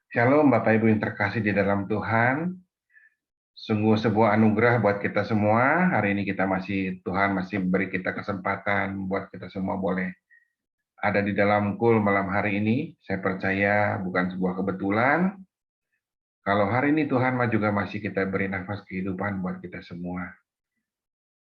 Shalom Bapak Ibu yang terkasih di dalam Tuhan. Sungguh sebuah anugerah buat kita semua. Hari ini Tuhan masih beri kita kesempatan buat kita semua boleh ada di dalam kul malam hari ini. Saya percaya bukan sebuah kebetulan. Kalau hari ini Tuhan juga masih kita beri nafas kehidupan buat kita semua.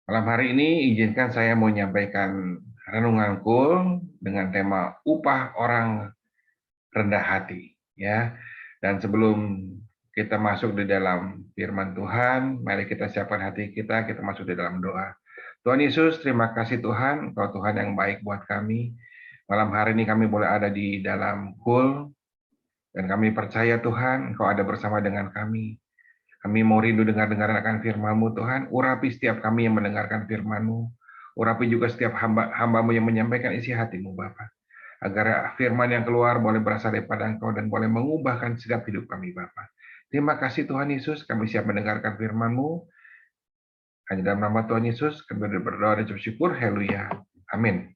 Malam hari ini izinkan saya mau menyampaikan renungan kul dengan tema upah orang rendah hati, ya. Dan sebelum kita masuk di dalam firman Tuhan, mari kita siapkan hati kita masuk di dalam doa. Tuhan Yesus, terima kasih Tuhan, Engkau Tuhan yang baik buat kami. Malam hari ini kami boleh ada di dalam kul, dan kami percaya Tuhan, Engkau ada bersama dengan kami. Kami mau rindu dengar-dengar akan firman-Mu Tuhan, urapi setiap kami yang mendengarkan firman-Mu, urapi juga setiap hamba-Mu yang menyampaikan isi hati-Mu Bapa, agar firman yang keluar boleh berasal daripada Engkau dan boleh mengubahkan setiap hidup kami Bapa. Terima kasih Tuhan Yesus, kami siap mendengarkan firman-Mu. Hanya dalam nama Tuhan Yesus, kami berdoa dan bersyukur. Haleluya. Amin.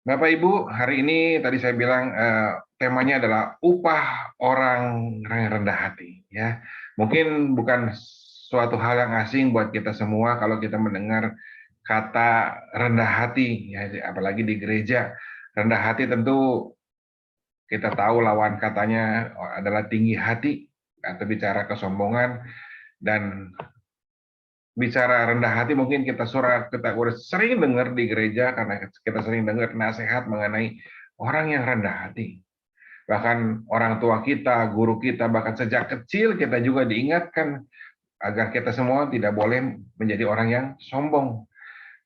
Bapak Ibu, hari ini tadi saya bilang temanya adalah upah orang yang rendah hati. Ya, mungkin bukan suatu hal yang asing buat kita semua kalau kita mendengar kata rendah hati, ya, apalagi di gereja. Rendah hati tentu kita tahu lawan katanya adalah tinggi hati atau bicara kesombongan, dan bicara rendah hati mungkin kita udah sering dengar di gereja karena kita sering dengar nasihat mengenai orang yang rendah hati. Bahkan orang tua kita, guru kita, bahkan sejak kecil kita juga diingatkan agar kita semua tidak boleh menjadi orang yang sombong.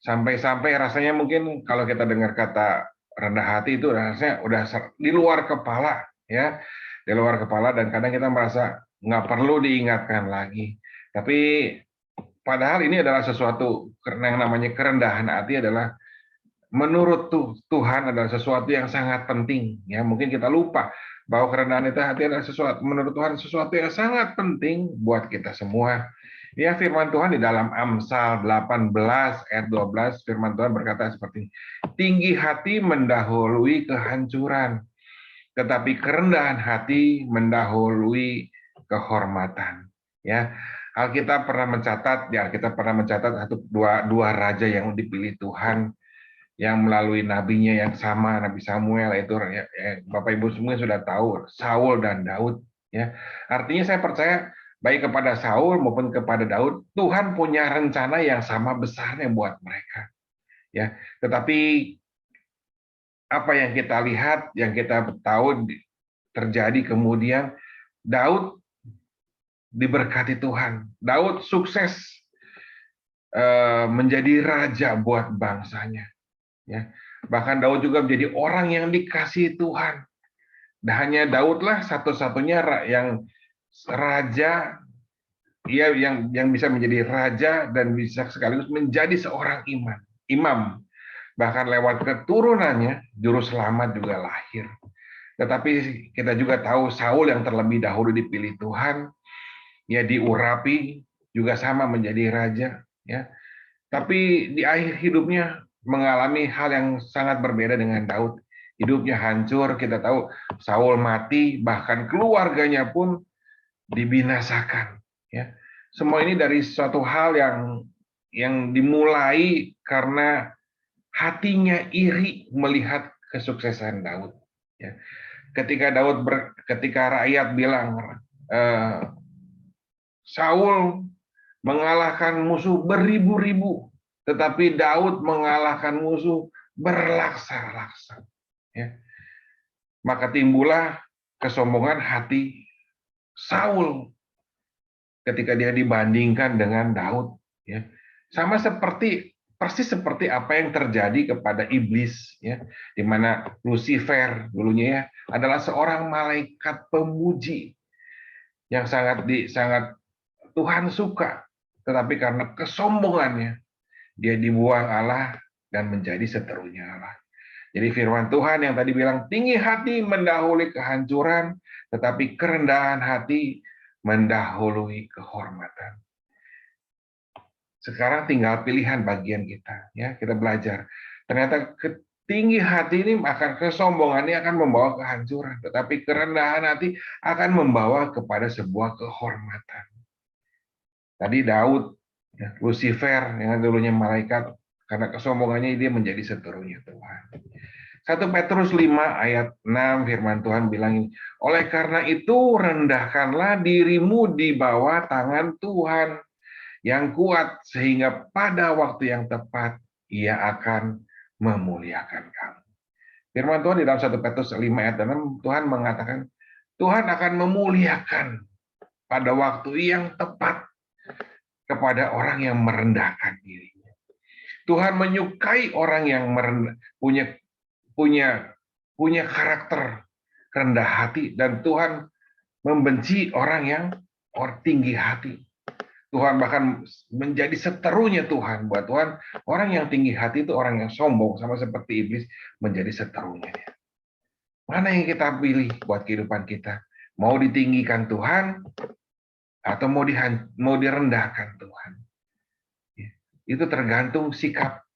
Sampai-sampai rasanya mungkin kalau kita dengar kata rendah hati itu rasanya udah di luar kepala, ya, di luar kepala, dan kadang kita merasa nggak perlu diingatkan lagi. Tapi padahal ini adalah sesuatu, karena yang namanya kerendahan hati adalah menurut Tuhan adalah sesuatu yang sangat penting. Ya, mungkin kita lupa bahwa kerendahan itu hati adalah sesuatu menurut Tuhan sesuatu yang sangat penting buat kita semua. Ya, firman Tuhan di dalam Amsal 18 ayat 12, firman Tuhan berkata seperti ini, tinggi hati mendahului kehancuran, tetapi kerendahan hati mendahului kehormatan. Ya, Alkitab pernah mencatat dua raja yang dipilih Tuhan, yang melalui nabinya yang sama, Nabi Samuel, itu Bapak Ibu semua sudah tahu, Saul dan Daud. Ya, artinya saya percaya baik kepada Saul maupun kepada Daud, Tuhan punya rencana yang sama besarnya buat mereka. Ya, tetapi apa yang kita lihat, yang kita tahu terjadi kemudian, Daud diberkati Tuhan. Daud sukses menjadi raja buat bangsanya. Ya, bahkan Daud juga menjadi orang yang dikasihi Tuhan. Dan hanya Daudlah satu-satunya yang raja, yang bisa menjadi raja dan bisa sekaligus menjadi seorang imam. Bahkan lewat keturunannya juru selamat juga lahir. Tetapi kita juga tahu Saul yang terlebih dahulu dipilih Tuhan, ya, diurapi juga sama menjadi raja, ya. Tapi di akhir hidupnya mengalami hal yang sangat berbeda dengan Daud. Hidupnya hancur, kita tahu Saul mati, bahkan keluarganya pun dibinasakan. Ya, semua ini dari suatu hal yang dimulai karena hatinya iri melihat kesuksesan Daud. Ya, ketika rakyat bilang Saul mengalahkan musuh beribu-ribu, tetapi Daud mengalahkan musuh berlaksa-laksa. Ya. Maka timbullah kesombongan hati Saul ketika dia dibandingkan dengan Daud. Ya. Persis seperti apa yang terjadi kepada iblis, ya, di mana Lucifer dulunya, ya, adalah seorang malaikat pemuji yang sangat Tuhan suka, tetapi karena kesombongannya dia dibuang Allah dan menjadi seterunya Allah. Jadi firman Tuhan yang tadi bilang tinggi hati mendahului kehancuran, tetapi kerendahan hati mendahului kehormatan. Sekarang tinggal pilihan bagian kita, ya, kita belajar. Ternyata Tinggi hati ini akan kesombongan ini akan membawa kehancuran, tetapi kerendahan hati akan membawa kepada sebuah kehormatan. Tadi Daud, ya, Lucifer yang dulunya malaikat, karena kesombongannya dia menjadi seterunya Tuhan. 1 Petrus 5 ayat 6 firman Tuhan bilang ini, oleh karena itu rendahkanlah dirimu di bawah tangan Tuhan yang kuat sehingga pada waktu yang tepat ia akan memuliakan kamu. Firman Tuhan di dalam 1 Petrus 5 ayat 6 Tuhan mengatakan Tuhan akan memuliakan pada waktu yang tepat kepada orang yang merendahkan dirinya. Tuhan menyukai orang yang punya punya punya karakter rendah hati, dan Tuhan membenci orang yang tinggi hati. Tuhan bahkan menjadi seterunya Tuhan. Buat Tuhan, orang yang tinggi hati itu orang yang sombong, sama seperti iblis menjadi seterunya. Mana yang kita pilih buat kehidupan kita? Mau ditinggikan Tuhan atau mau direndahkan Tuhan? Itu tergantung sikap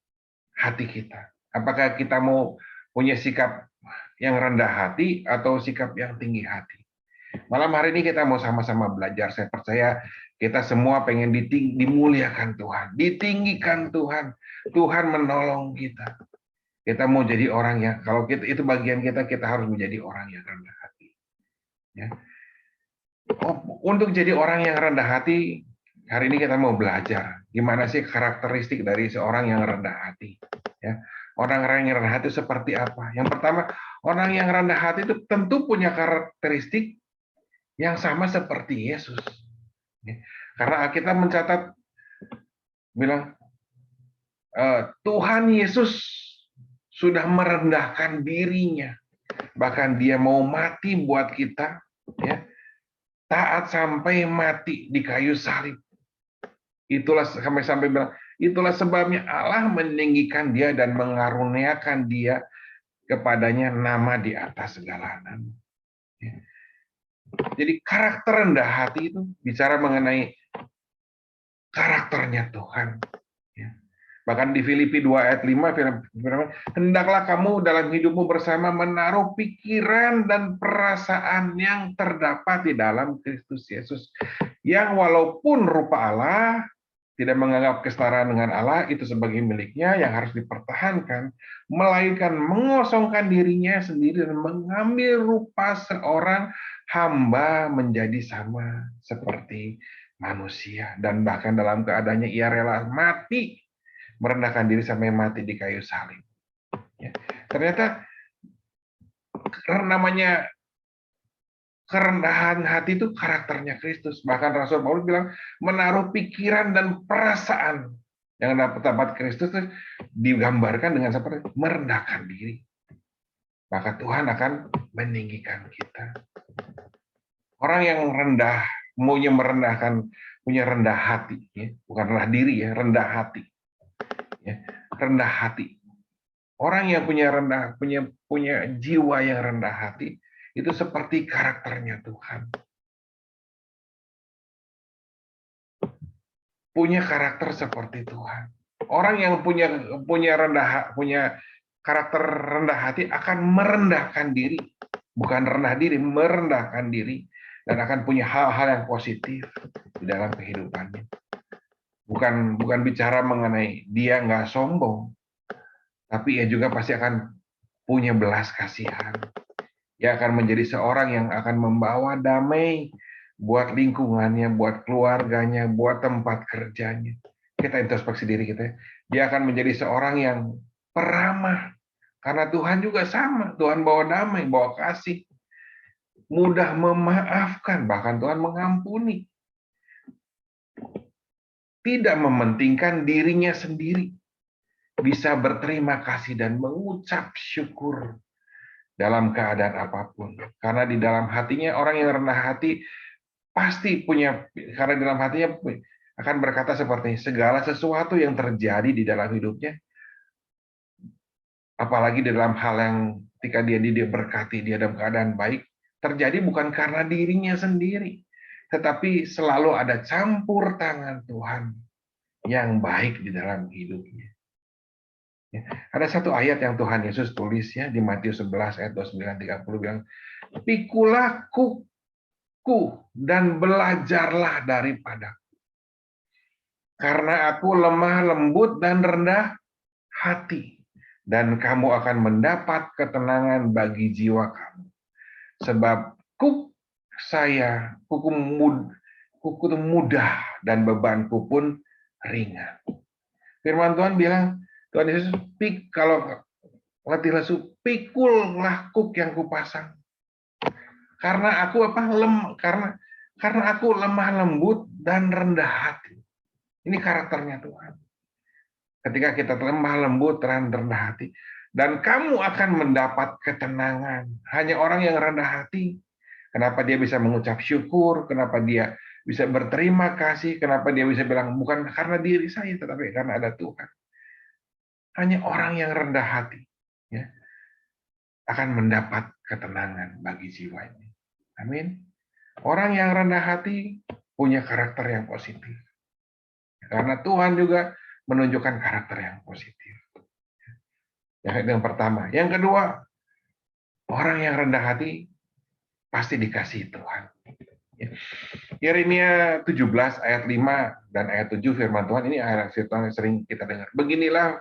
hati kita. Apakah kita mau punya sikap yang rendah hati atau sikap yang tinggi hati? Malam hari ini kita mau sama-sama belajar. Saya percaya kita semua pengen dimuliakan Tuhan, ditinggikan Tuhan. Tuhan menolong kita. Kita mau jadi orang yang, kalau kita itu bagian kita, kita harus menjadi orang yang rendah hati. Ya. Untuk jadi orang yang rendah hati, hari ini kita mau belajar gimana sih karakteristik dari seorang yang rendah hati. Ya. Orang-orang yang rendah hati seperti apa? Yang pertama, orang yang rendah hati itu tentu punya karakteristik yang sama seperti Yesus. Karena kita mencatat bilang Tuhan Yesus sudah merendahkan dirinya, bahkan dia mau mati buat kita, ya, taat sampai mati di kayu salib. Itulah sampai bilang, itulah sebabnya Allah meninggikan dia dan mengaruniakan dia kepadanya nama di atas segala nama. Ya. Jadi karakter rendah hati itu bicara mengenai karakternya Tuhan. Ya. Bahkan di Filipi 2 ayat 5, firman, hendaklah kamu dalam hidupmu bersama menaruh pikiran dan perasaan yang terdapat di dalam Kristus Yesus. Yang walaupun rupa Allah, tidak menganggap kesetaraan dengan Allah itu sebagai miliknya yang harus dipertahankan, melainkan mengosongkan dirinya sendiri dan mengambil rupa seorang hamba menjadi sama seperti manusia. Dan bahkan dalam keadaannya ia rela mati, merendahkan diri sampai mati di kayu salib. Ya. Ternyata namanya kerendahan hati itu karakternya Kristus. Bahkan Rasul Paulus bilang menaruh pikiran dan perasaan yang dapat Kristus itu digambarkan dengan seperti merendahkan diri. Maka Tuhan akan meninggikan kita. Orang yang rendah, maunya merendahkan, punya rendah hati, ya. Bukan rendah diri ya, rendah hati. Ya. Rendah hati. Orang yang punya jiwa yang rendah hati itu seperti karakternya Tuhan. Punya karakter seperti Tuhan. Orang yang punya karakter rendah hati akan merendahkan diri, bukan rendah diri, merendahkan diri, dan akan punya hal-hal yang positif di dalam kehidupannya. Bukan bicara mengenai dia nggak sombong, tapi ia juga pasti akan punya belas kasihan. Dia akan menjadi seorang yang akan membawa damai buat lingkungannya, buat keluarganya, buat tempat kerjanya. Kita introspeksi diri kita. Dia akan menjadi seorang yang peramah. Karena Tuhan juga sama. Tuhan bawa damai, bawa kasih. Mudah memaafkan, bahkan Tuhan mengampuni. Tidak mementingkan dirinya sendiri. Bisa berterima kasih dan mengucap syukur dalam keadaan apapun. Karena di dalam hatinya, orang yang rendah hati pasti punya, karena di dalam hatinya akan berkata seperti segala sesuatu yang terjadi di dalam hidupnya, apalagi di dalam hal yang ketika dia berkati, dia dalam keadaan baik, terjadi bukan karena dirinya sendiri, tetapi selalu ada campur tangan Tuhan yang baik di dalam hidupnya. Ya. Ada satu ayat yang Tuhan Yesus tulis ya di Matius 11 ayat 29-30 bilang, "Pikulah kuku dan belajarlah daripada, karena aku lemah lembut dan rendah hati, dan kamu akan mendapat ketenangan bagi jiwa kamu. Sebab kuku itu mudah dan bebanku pun ringan." Firman Tuhan bilang, Tuhan Yesus, kalau letih lesu, pikullah kuk yang kupasang. Karena aku karena aku lemah lembut dan rendah hati. Ini karakternya Tuhan. Ketika kita lemah lembut dan rendah hati, dan kamu akan mendapat ketenangan. Hanya orang yang rendah hati, kenapa dia bisa mengucap syukur, kenapa dia bisa berterima kasih, kenapa dia bisa bilang bukan karena diri saya, tetapi karena ada Tuhan. Hanya orang yang rendah hati ya, akan mendapat ketenangan bagi jiwa ini. Amin. Orang yang rendah hati punya karakter yang positif. Karena Tuhan juga menunjukkan karakter yang positif. Yang pertama. Yang kedua, orang yang rendah hati pasti dikasihi Tuhan. Yeremia 17 ayat 5 dan ayat 7 firman Tuhan, ini ayat firman yang sering kita dengar. Beginilah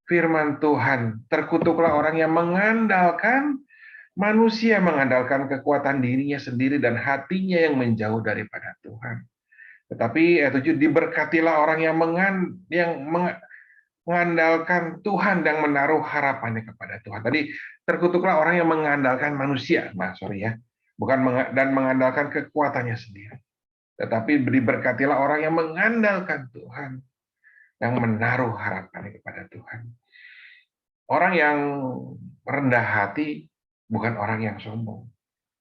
firman Tuhan, terkutuklah orang yang mengandalkan manusia, mengandalkan kekuatan dirinya sendiri dan hatinya yang menjauh daripada Tuhan. Tetapi ayat 7, diberkatilah orang yang mengandalkan Tuhan dan menaruh harapannya kepada Tuhan. Tadi terkutuklah orang yang mengandalkan manusia, dan mengandalkan kekuatannya sendiri. Tetapi diberkatilah orang yang mengandalkan Tuhan, yang menaruh harapannya kepada Tuhan. Orang yang rendah hati bukan orang yang sombong.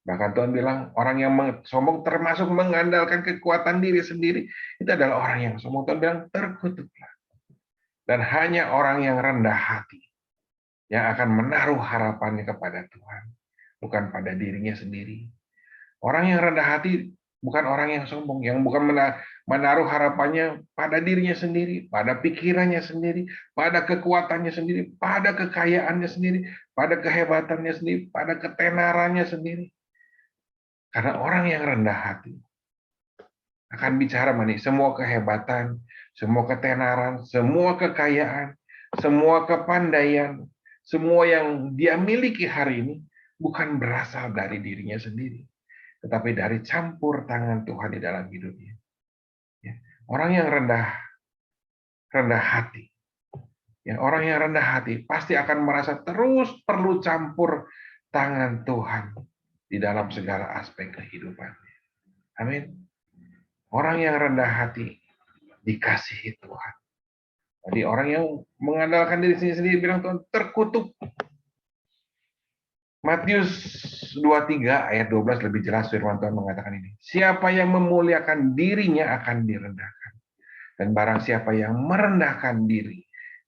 Bahkan Tuhan bilang, orang yang sombong termasuk mengandalkan kekuatan diri sendiri, itu adalah orang yang sombong. Tuhan bilang, terkutuklah. Dan hanya orang yang rendah hati yang akan menaruh harapannya kepada Tuhan, bukan pada dirinya sendiri. Orang yang rendah hati bukan orang yang sombong, yang bukan menaruh harapannya pada dirinya sendiri, pada pikirannya sendiri, pada kekuatannya sendiri, pada kekayaannya sendiri, pada kehebatannya sendiri, pada ketenarannya sendiri. Karena orang yang rendah hati akan bicara manis, semua kehebatan, semua ketenaran, semua kekayaan, semua kepandaian, semua yang dia miliki hari ini bukan berasal dari dirinya sendiri, tetapi dari campur tangan Tuhan di dalam hidupnya. Orang yang rendah hati, orang yang rendah hati pasti akan merasa terus perlu campur tangan Tuhan di dalam segala aspek kehidupannya. Amin. Orang yang rendah hati dikasihi Tuhan. Jadi orang yang mengandalkan diri sendiri bilang Tuhan terkutuk. Matius 23 ayat 12 lebih jelas firman Tuhan mengatakan ini. Siapa yang memuliakan dirinya akan direndahkan. Dan barang siapa yang merendahkan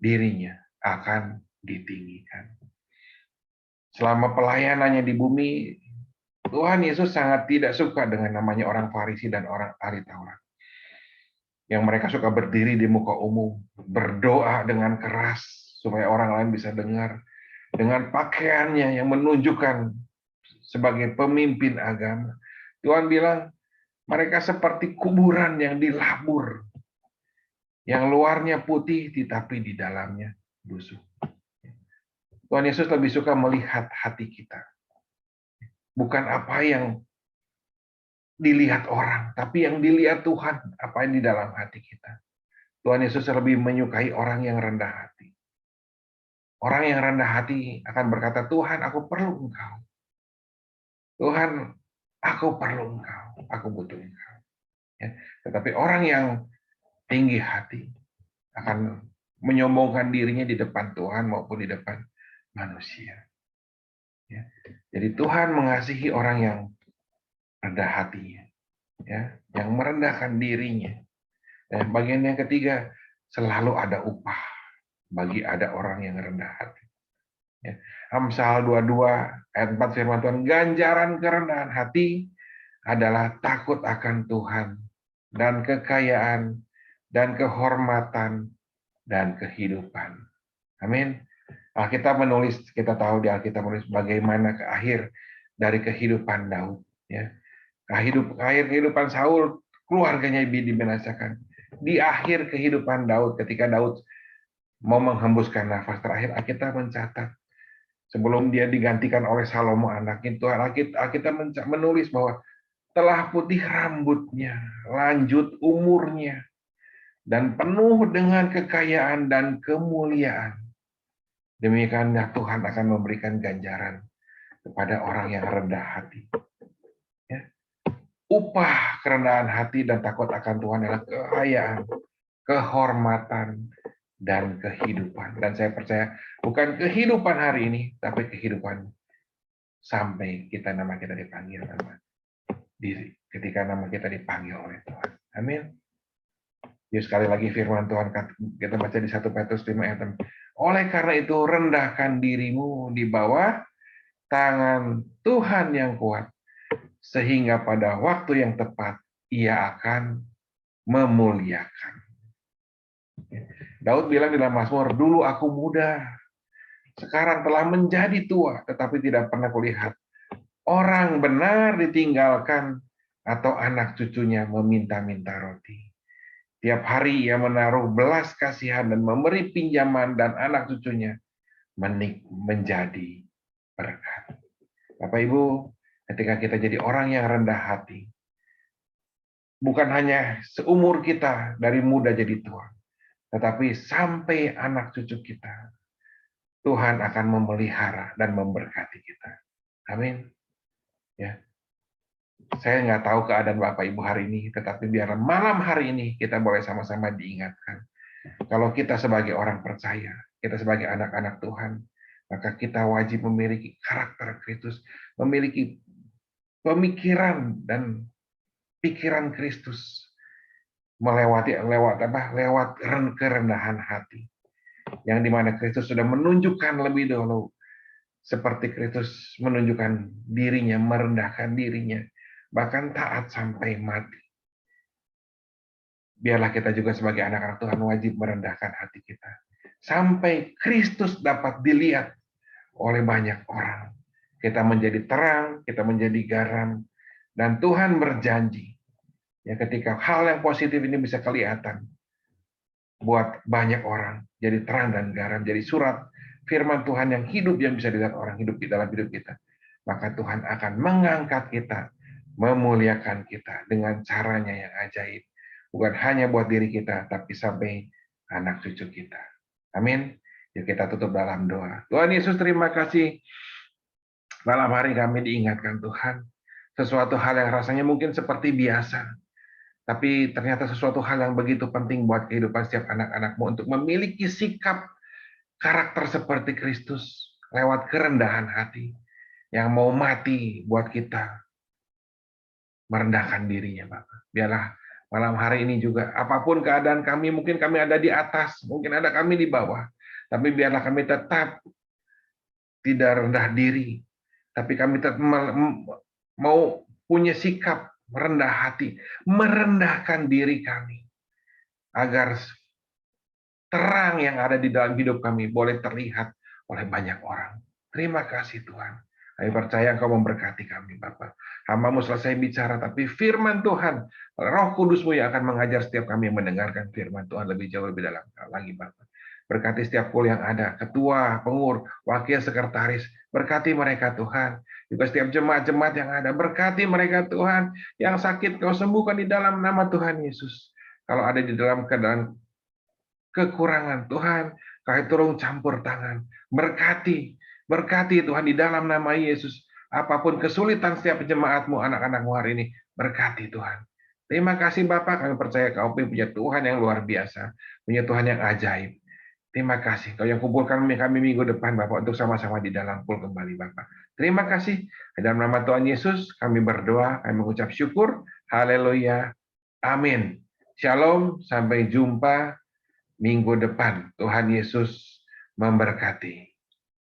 dirinya akan ditinggikan. Selama pelayanannya di bumi, Tuhan Yesus sangat tidak suka dengan namanya orang Farisi dan orang ahli Taurat. Yang mereka suka berdiri di muka umum, berdoa dengan keras supaya orang lain bisa dengar, dengan pakaiannya yang menunjukkan sebagai pemimpin agama. Tuhan bilang, mereka seperti kuburan yang dilabur, yang luarnya putih tetapi di dalamnya busuk. Tuhan Yesus lebih suka melihat hati kita. Bukan apa yang dilihat orang, tapi yang dilihat Tuhan, apa yang di dalam hati kita. Tuhan Yesus lebih menyukai orang yang rendah hati. Orang yang rendah hati akan berkata, Tuhan, aku perlu Engkau. Tuhan, aku perlu Engkau. Aku butuh Engkau. Ya. Tetapi orang yang tinggi hati akan menyombongkan dirinya di depan Tuhan maupun di depan manusia. Ya. Jadi Tuhan mengasihi orang yang rendah hatinya, ya, yang merendahkan dirinya. Dan bagian yang ketiga, selalu ada upah bagi ada orang yang rendah hati. Ya. Amsal 22 ayat 4 firman Tuhan, ganjaran kerendahan hati adalah takut akan Tuhan dan kekayaan dan kehormatan dan kehidupan. Amin. Alkitab menulis, kita tahu di Alkitab menulis bagaimana akhir dari kehidupan Daud. Ya. Akhir kehidupan Saul, keluarganya dibinasakan. Di akhir kehidupan Daud, ketika Daud mau menghembuskan nafas terakhir, Alkitab mencatat sebelum dia digantikan oleh Salomo anaknya, Tuhan Alkitab menulis bahwa telah putih rambutnya, lanjut umurnya, dan penuh dengan kekayaan dan kemuliaan. Demikianlah Tuhan akan memberikan ganjaran kepada orang yang rendah hati. Ya. Upah kerendahan hati dan takut akan Tuhan adalah kekayaan, kehormatan, dan kehidupan. Dan saya percaya bukan kehidupan hari ini, tapi kehidupan sampai nama kita dipanggil nama diri. Ketika nama kita dipanggil oleh Tuhan. Amin. Yuk sekali lagi firman Tuhan kita baca di 1 Petrus 5 ayat 6. Oleh karena itu rendahkan dirimu di bawah tangan Tuhan yang kuat, sehingga pada waktu yang tepat ia akan memuliakan. Daud bilang di dalam Mazmur, dulu aku muda, sekarang telah menjadi tua, tetapi tidak pernah kulihat orang benar ditinggalkan atau anak cucunya meminta-minta roti. Tiap hari ia menaruh belas kasihan dan memberi pinjaman, dan anak cucunya menjadi berkat. Bapak Ibu, ketika kita jadi orang yang rendah hati, bukan hanya seumur kita dari muda jadi tua, tetapi sampai anak cucu kita, Tuhan akan memelihara dan memberkati kita. Amin. Ya, saya nggak tahu keadaan Bapak Ibu hari ini, tetapi biar malam hari ini kita boleh sama-sama diingatkan. Kalau kita sebagai orang percaya, kita sebagai anak-anak Tuhan, maka kita wajib memiliki karakter Kristus, memiliki pemikiran dan pikiran Kristus, lewat kerendahan hati, yang dimana Kristus sudah menunjukkan lebih dahulu, seperti Kristus menunjukkan dirinya, merendahkan dirinya, bahkan taat sampai mati. Biarlah kita juga sebagai anak-anak Tuhan wajib merendahkan hati kita, sampai Kristus dapat dilihat oleh banyak orang. Kita menjadi terang, kita menjadi garam, dan Tuhan berjanji, ya ketika hal yang positif ini bisa kelihatan, buat banyak orang, jadi terang dan garam, jadi surat firman Tuhan yang hidup, yang bisa dilihat orang hidup di dalam hidup kita, maka Tuhan akan mengangkat kita, memuliakan kita dengan caranya yang ajaib. Bukan hanya buat diri kita, tapi sampai anak cucu kita. Amin. Yuk kita tutup dalam doa. Tuhan Yesus, terima kasih. Malam hari kami diingatkan Tuhan, sesuatu hal yang rasanya mungkin seperti biasa, tapi ternyata sesuatu hal yang begitu penting buat kehidupan setiap anak-anak-Mu untuk memiliki sikap karakter seperti Kristus lewat kerendahan hati, yang mau mati buat kita, merendahkan dirinya, Bapak. Biarlah malam hari ini juga, apapun keadaan kami, mungkin kami ada di atas, mungkin ada kami di bawah, tapi biarlah kami tetap tidak rendah diri, tapi kami tetap mau punya sikap rendah hati, merendahkan diri kami, agar terang yang ada di dalam hidup kami boleh terlihat oleh banyak orang. Terima kasih Tuhan. Kami percaya Engkau memberkati kami, Bapak. Hamba-Mu selesai bicara, tapi firman Tuhan, Roh Kudus-Mu yang akan mengajar setiap kami mendengarkan firman Tuhan lebih jauh, lebih dalam lagi, Bapak. Berkati setiap kul yang ada, ketua, pengur, wakil sekretaris, berkati mereka Tuhan. Juga setiap jemaat-jemaat yang ada, berkati mereka Tuhan. Yang sakit Kau sembuhkan di dalam nama Tuhan Yesus. Kalau ada di dalam keadaan kekurangan, Tuhan, Kau tolong campur tangan. Berkati Tuhan di dalam nama Yesus. Apapun kesulitan setiap jemaat-Mu, anak-anak-Mu hari ini, berkati Tuhan. Terima kasih Bapak, kami percaya Kau punya Tuhan yang luar biasa, punya Tuhan yang ajaib. Terima kasih Kau yang kumpulkan kami minggu depan Bapak, untuk sama-sama di dalam pool kembali Bapak. Terima kasih. Dalam nama Tuhan Yesus kami berdoa, kami mengucap syukur. Haleluya. Amin. Shalom, sampai jumpa minggu depan. Tuhan Yesus memberkati.